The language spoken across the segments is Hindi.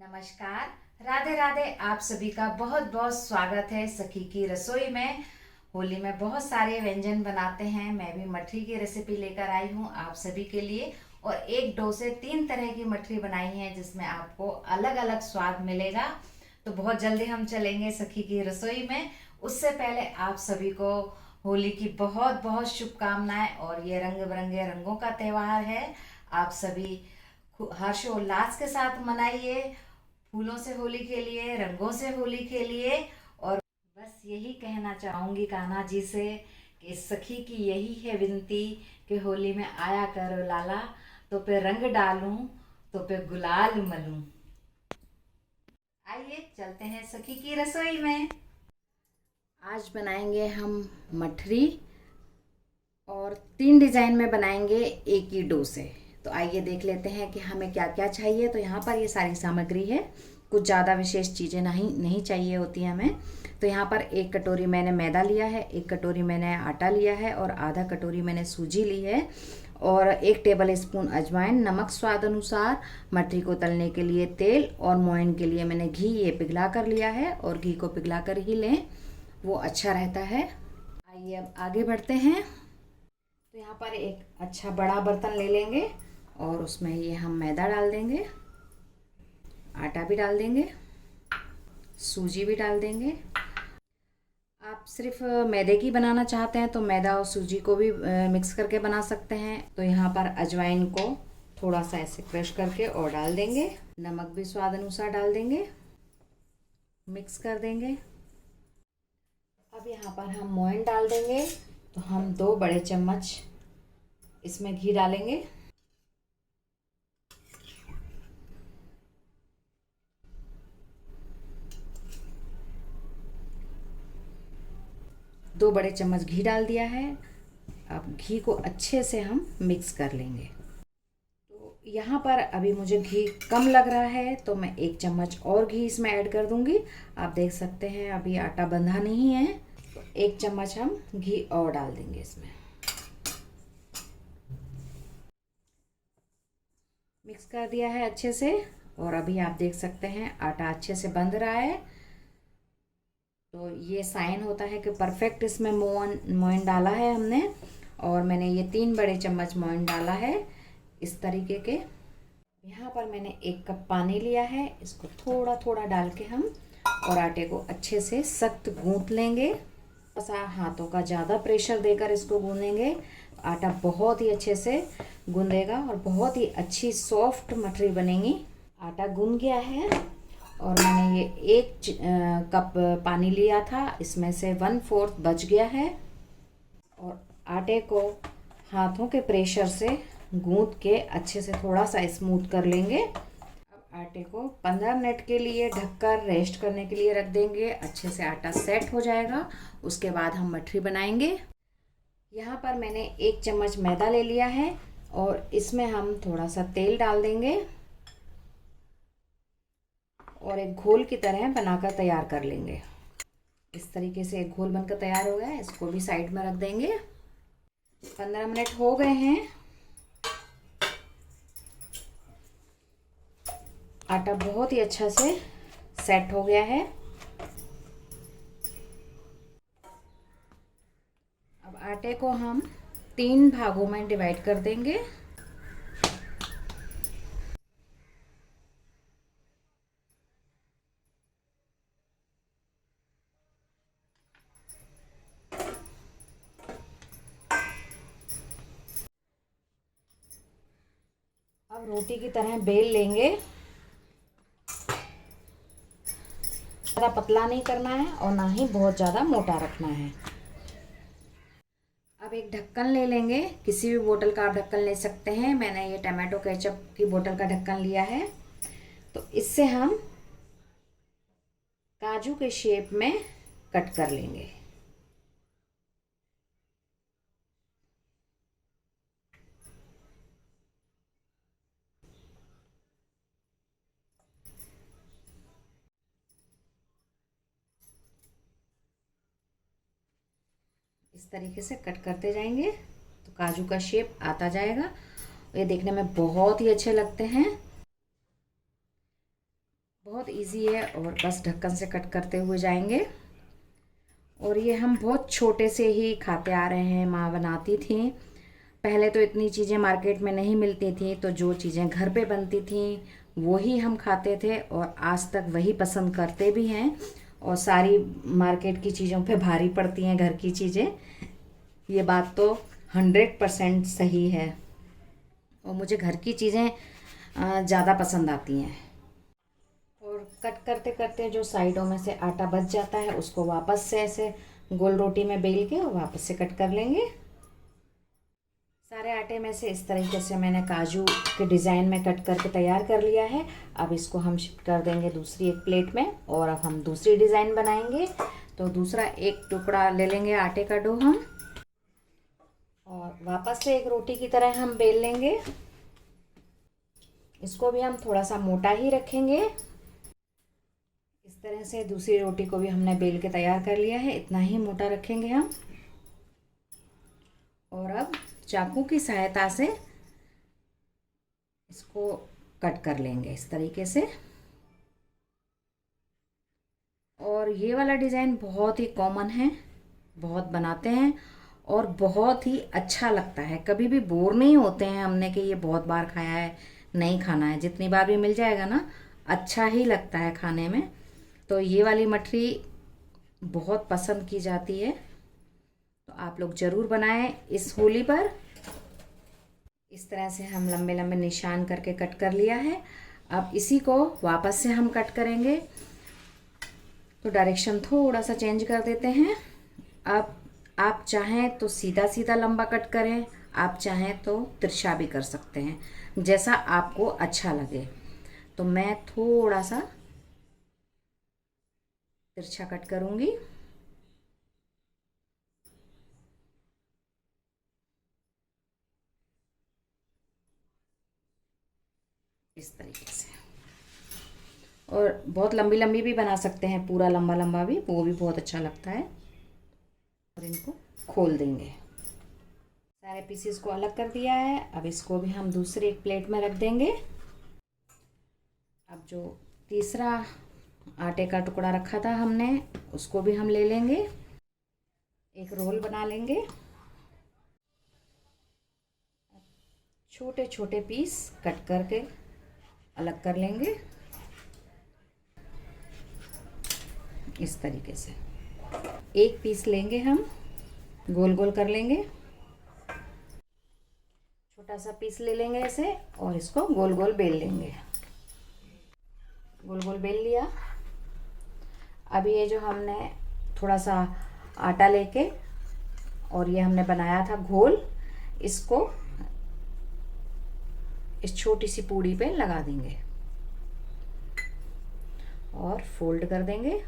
नमस्कार। राधे राधे। आप सभी का बहुत बहुत स्वागत है सखी की रसोई में। होली में बहुत सारे व्यंजन बनाते हैं। मैं भी मठरी की रेसिपी लेकर आई हूँ आप सभी के लिए। और एक डो से 3 तरह की मठरी बनाई है जिसमें आपको अलग अलग स्वाद मिलेगा। तो बहुत जल्दी हम चलेंगे सखी की रसोई में। उससे पहले आप सभी को होली की बहुत बहुत शुभकामनाएं। और ये रंग बिरंगे रंगों का त्यौहार है। आप सभी हर्षोल्लास के साथ मनाइए। फूलों से होली खेलिए, रंगों से होली खेलिए। और बस यही कहना चाहूंगी कान्हा जी से कि सखी की यही है विनती कि होली में आया करो लाला, तो पे रंग डालूं, तो पे गुलाल मलूं। आइए चलते हैं सखी की रसोई में। आज बनाएंगे हम मठरी और 3 डिज़ाइन में बनाएंगे एक ही डो से। तो आइए देख लेते हैं कि हमें क्या क्या चाहिए। तो यहाँ पर ये सारी सामग्री है। कुछ ज़्यादा विशेष चीज़ें नहीं नहीं चाहिए होती हैं हमें। तो यहाँ पर 1 कटोरी मैंने मैदा लिया है, 1 कटोरी मैंने आटा लिया है और आधा कटोरी मैंने सूजी ली है। और 1 टेबल स्पून अजवाइन, नमक स्वाद अनुसार, मठरी को तलने के लिए तेल और मोइन के लिए मैंने घी ये पिघला कर लिया है। और घी को पिघला कर ही लें, वो अच्छा रहता है। आइए अब आगे बढ़ते हैं। तो यहाँ पर एक अच्छा बड़ा बर्तन ले लेंगे और उसमें ये हम मैदा डाल देंगे, आटा भी डाल देंगे, सूजी भी डाल देंगे। आप सिर्फ मैदे की बनाना चाहते हैं तो मैदा और सूजी को भी मिक्स करके बना सकते हैं। तो यहाँ पर अजवाइन को थोड़ा सा ऐसे क्रश करके और डाल देंगे। नमक भी स्वाद अनुसार डाल देंगे, मिक्स कर देंगे। अब यहाँ पर हम मोइन डाल देंगे। तो हम 2 बड़े चम्मच इसमें घी डालेंगे। दो बड़े चम्मच घी डाल दिया है। अब घी को अच्छे से हम मिक्स कर लेंगे। तो यहाँ पर अभी मुझे घी कम लग रहा है तो मैं 1 चम्मच और घी इसमें ऐड कर दूंगी। आप देख सकते हैं अभी आटा बंधा नहीं है, तो 1 चम्मच हम घी और डाल देंगे इसमें। मिक्स कर दिया है अच्छे से। और अभी आप देख सकते हैं आटा अच्छे से बंध रहा है। तो ये साइन होता है कि परफेक्ट इसमें मोइन डाला है हमने। और मैंने ये 3 बड़े चम्मच मोइन डाला है इस तरीके के। यहाँ पर मैंने 1 कप पानी लिया है। इसको थोड़ा थोड़ा डाल के हम और आटे को अच्छे से सख्त गूंथ लेंगे। ऐसा हाथों का ज़्यादा प्रेशर देकर इसको गूंदेंगे, आटा बहुत ही अच्छे से गूंदेगा और बहुत ही अच्छी सॉफ्ट मठरी बनेगी। आटा गूंद गया है और मैंने ये 1 कप पानी लिया था, इसमें से 1/4 बच गया है। और आटे को हाथों के प्रेशर से गूंद के अच्छे से थोड़ा सा स्मूथ कर लेंगे। अब आटे को 15 मिनट के लिए ढककर रेस्ट करने के लिए रख देंगे। अच्छे से आटा सेट हो जाएगा, उसके बाद हम मठरी बनाएंगे। यहाँ पर मैंने 1 चम्मच मैदा ले लिया है और इसमें हम थोड़ा सा तेल डाल देंगे और एक घोल की तरह बनाकर तैयार कर लेंगे। इस तरीके से एक घोल बनकर तैयार हो गया है, इसको भी साइड में रख देंगे। 15 मिनट हो गए हैं। आटा बहुत ही अच्छा से सेट हो गया है। अब आटे को हम 3 भागों में डिवाइड कर देंगे। अब रोटी की तरह बेल लेंगे। ज़्यादा पतला नहीं करना है और ना ही बहुत ज़्यादा मोटा रखना है। अब एक ढक्कन ले लेंगे, किसी भी बोतल का आप ढक्कन ले सकते हैं। मैंने ये टमाटो केचप की बोतल का ढक्कन लिया है। तो इससे हम काजू के शेप में कट कर लेंगे। इस तरीके से कट करते जाएंगे तो काजू का शेप आता जाएगा। ये देखने में बहुत ही अच्छे लगते हैं। बहुत इजी है और बस ढक्कन से कट करते हुए जाएंगे। और ये हम बहुत छोटे से ही खाते आ रहे हैं, माँ बनाती थी। पहले तो इतनी चीज़ें मार्केट में नहीं मिलती थी, तो जो चीज़ें घर पे बनती थी वही हम खाते थे और आज तक वही पसंद करते भी हैं। और सारी मार्केट की चीज़ों पे भारी पड़ती हैं घर की चीज़ें, ये बात तो 100% सही है। और मुझे घर की चीज़ें ज़्यादा पसंद आती हैं। और कट करते करते जो साइडों में से आटा बच जाता है उसको वापस से ऐसे गोल रोटी में बेल के और वापस से कट कर लेंगे। सारे आटे में से इस तरीके से मैंने काजू के डिज़ाइन में कट करके तैयार कर लिया है। अब इसको हम शिफ्ट कर देंगे दूसरी एक प्लेट में और अब हम दूसरी डिज़ाइन बनाएंगे। तो दूसरा एक टुकड़ा ले लेंगे आटे का डो हम और वापस से एक रोटी की तरह हम बेल लेंगे। इसको भी हम थोड़ा सा मोटा ही रखेंगे। इस तरह से दूसरी रोटी को भी हमने बेल के तैयार कर लिया है, इतना ही मोटा रखेंगे हम। और अब चाकू की सहायता से इसको कट कर लेंगे इस तरीके से। और ये वाला डिज़ाइन बहुत ही कॉमन है, बहुत बनाते हैं और बहुत ही अच्छा लगता है। कभी भी बोर नहीं होते हैं हमने कि ये बहुत बार खाया है, नहीं खाना है। जितनी बार भी मिल जाएगा ना, अच्छा ही लगता है खाने में। तो ये वाली मठरी बहुत पसंद की जाती है, तो आप लोग ज़रूर बनाएं इस होली पर। इस तरह से हम लंबे लंबे निशान करके कट कर लिया है। अब इसी को वापस से हम कट करेंगे, तो डायरेक्शन थोड़ा सा चेंज कर देते हैं। अब आप चाहें तो सीधा सीधा लंबा कट करें, आप चाहें तो तिरछा भी कर सकते हैं, जैसा आपको अच्छा लगे। तो मैं थोड़ा सा तिरछा कट करूँगी। इस तरीके से। और बहुत लंबी लंबी भी बना सकते हैं, पूरा लंबा लंबा भी, वो भी बहुत अच्छा लगता है। और इनको खोल देंगे। सारे पीसेस को अलग कर दिया है। अब इसको भी हम दूसरी एक प्लेट में रख देंगे। अब जो तीसरा आटे का टुकड़ा रखा था हमने, उसको भी हम ले लेंगे, एक रोल बना लेंगे। छोटे छोटे पीस कट करके अलग कर लेंगे इस तरीके से। एक पीस लेंगे हम, गोल गोल कर लेंगे, छोटा सा पीस ले लेंगे ऐसे और इसको गोल गोल बेल लेंगे। गोल गोल बेल लिया। अब ये जो हमने थोड़ा सा आटा लेके और ये हमने बनाया था घोल, इसको इस छोटी सी पूड़ी पे लगा देंगे और फोल्ड कर देंगे,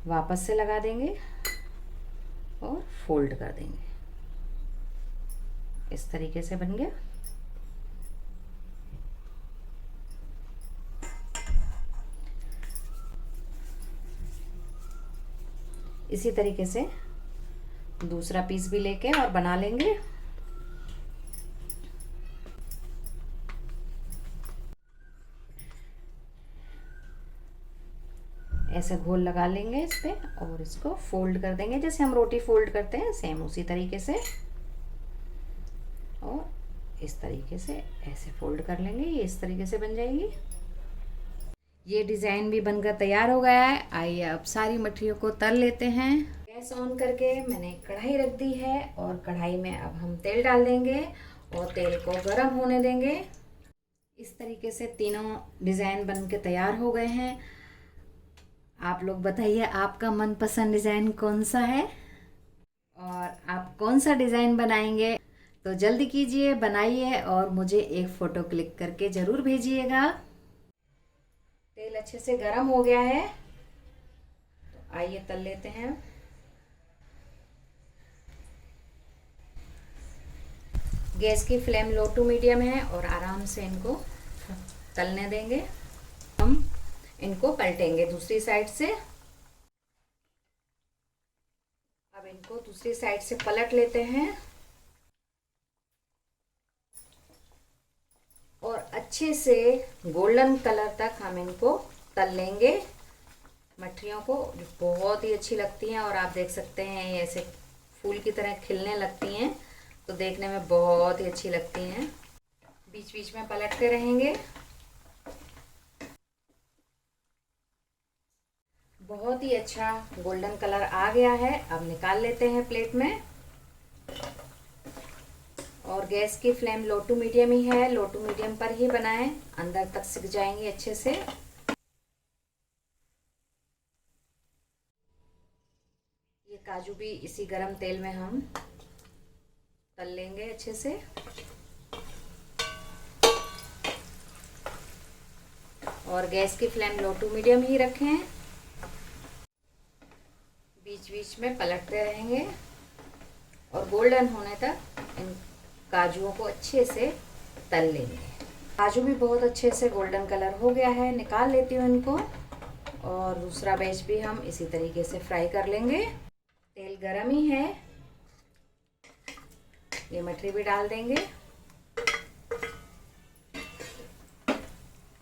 वापस से लगा देंगे और फोल्ड कर देंगे। इस तरीके से बन गया। इसी तरीके से दूसरा पीस भी लेके और बना लेंगे। ऐसे घोल लगा लेंगे इस पे और इसको फोल्ड कर देंगे, जैसे हम रोटी फोल्ड करते हैं सेम उसी तरीके से। और इस तरीके से ऐसे फोल्ड कर लेंगे, ये इस तरीके से बन जाएगी। ये डिज़ाइन भी बनकर तैयार हो गया है। आइए अब सारी मठरियों को तल लेते हैं। गैस ऑन करके मैंने कढ़ाई रख दी है और कढ़ाई में अब हम तेल डाल देंगे और तेल को गर्म होने देंगे। इस तरीके से तीनों डिज़ाइन बन के तैयार हो गए हैं। आप लोग बताइए आपका मनपसंद डिज़ाइन कौन सा है और आप कौन सा डिज़ाइन बनाएंगे। तो जल्दी कीजिए, बनाइए और मुझे एक फ़ोटो क्लिक करके ज़रूर भेजिएगा। तेल अच्छे से गर्म हो गया है, तो आइए तल लेते हैं। गैस की फ्लेम लो टू मीडियम है और आराम से इनको तलने देंगे। हम इनको पलटेंगे दूसरी साइड से। अब इनको दूसरी साइड से पलट लेते हैं और अच्छे से गोल्डन कलर तक हम इनको तल लेंगे। मठरियों को जो बहुत ही अच्छी लगती हैं और आप देख सकते हैं ये ऐसे फूल की तरह खिलने लगती हैं, तो देखने में बहुत ही अच्छी लगती हैं। बीच बीच में पलटते रहेंगे। बहुत ही अच्छा गोल्डन कलर आ गया है। अब निकाल लेते हैं प्लेट में। और गैस की फ्लेम लो टू मीडियम ही है, लो टू मीडियम पर ही बनाएं, अंदर तक सिक जाएंगे अच्छे से। ये काजू भी इसी गरम तेल में हम तल लेंगे अच्छे से। और गैस की फ्लेम लो टू मीडियम ही रखें। बीच बीच में पलटते रहेंगे और गोल्डन होने तक इन काजुओं को अच्छे से तल लेंगे। काजू भी बहुत अच्छे से गोल्डन कलर हो गया है, निकाल लेती हूँ इनको। और दूसरा बैच भी हम इसी तरीके से फ्राई कर लेंगे। तेल गरम ही है, ये मठरी भी डाल देंगे,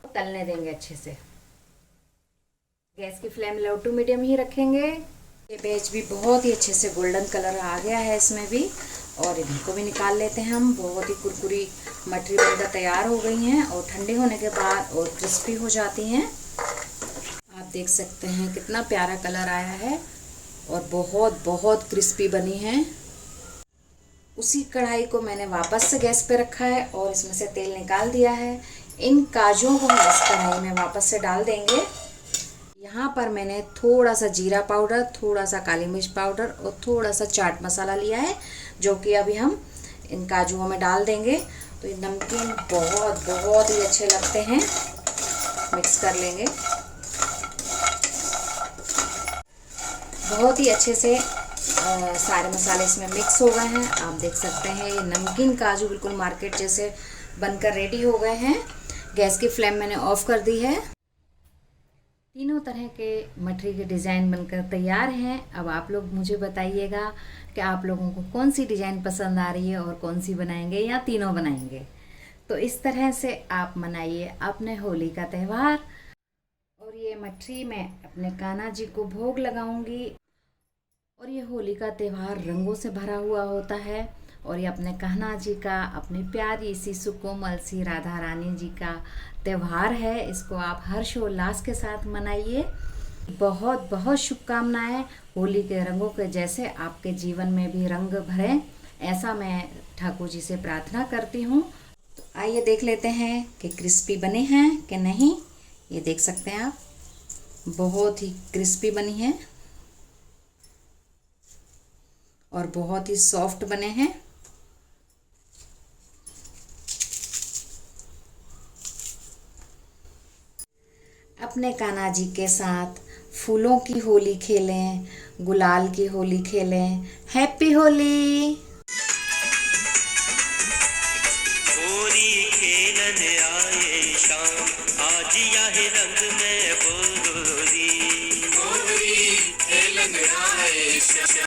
तलने देंगे अच्छे से। गैस की फ्लेम लो टू मीडियम ही रखेंगे। ये बैच भी बहुत ही अच्छे से गोल्डन कलर आ गया है इसमें भी। और इनको भी निकाल लेते हैं हम। बहुत ही कुरकुरी मठरी बनकर तैयार हो गई हैं और ठंडे होने के बाद और क्रिस्पी हो जाती हैं। आप देख सकते हैं कितना प्यारा कलर आया है और बहुत बहुत क्रिस्पी बनी हैं। उसी कढ़ाई को मैंने वापस से गैस पे रखा है और इसमें से तेल निकाल दिया है। इन काजुओं को हम इस कढ़ाई में वापस से डाल देंगे। यहाँ पर मैंने थोड़ा सा जीरा पाउडर, थोड़ा सा काली मिर्च पाउडर और थोड़ा सा चाट मसाला लिया है, जो कि अभी हम इन काजुओं में डाल देंगे। तो ये नमकीन बहुत बहुत ही अच्छे लगते हैं। मिक्स कर लेंगे। बहुत ही अच्छे से सारे मसाले इसमें मिक्स हो गए हैं। आप देख सकते हैं ये नमकीन काजू बिल्कुल मार्केट जैसे बनकर रेडी हो गए हैं। गैस की फ्लेम मैंने ऑफ कर दी है। तीनों तरह के मठरी के डिज़ाइन बनकर तैयार हैं। अब आप लोग मुझे बताइएगा कि आप लोगों को कौन सी डिज़ाइन पसंद आ रही है और कौन सी बनाएंगे या तीनों बनाएंगे। तो इस तरह से आप मनाइए अपने होली का त्यौहार। और ये मठरी मैं अपने कान्हा जी को भोग लगाऊंगी। और ये होली का त्यौहार रंगों से भरा हुआ होता है और ये अपने कान्हा जी का, अपनी प्यारी सी सुकोमल सी राधा रानी जी का त्यौहार है। इसको आप हर्षोल्लास के साथ मनाइए। बहुत बहुत शुभकामनाएं। होली के रंगों के जैसे आपके जीवन में भी रंग भरें, ऐसा मैं ठाकुर जी से प्रार्थना करती हूँ। तो आइए देख लेते हैं कि क्रिस्पी बने हैं कि नहीं। ये देख सकते हैं आप, बहुत ही क्रिस्पी बनी है और बहुत ही सॉफ्ट बने हैं। अपने कान्हा जी के साथ फूलों की होली खेलें, गुलाल की होली खेलें। हैप्पी होली। होली खेलन आए शाम, आज यह रंग में होली। होली खेलन आए शाम।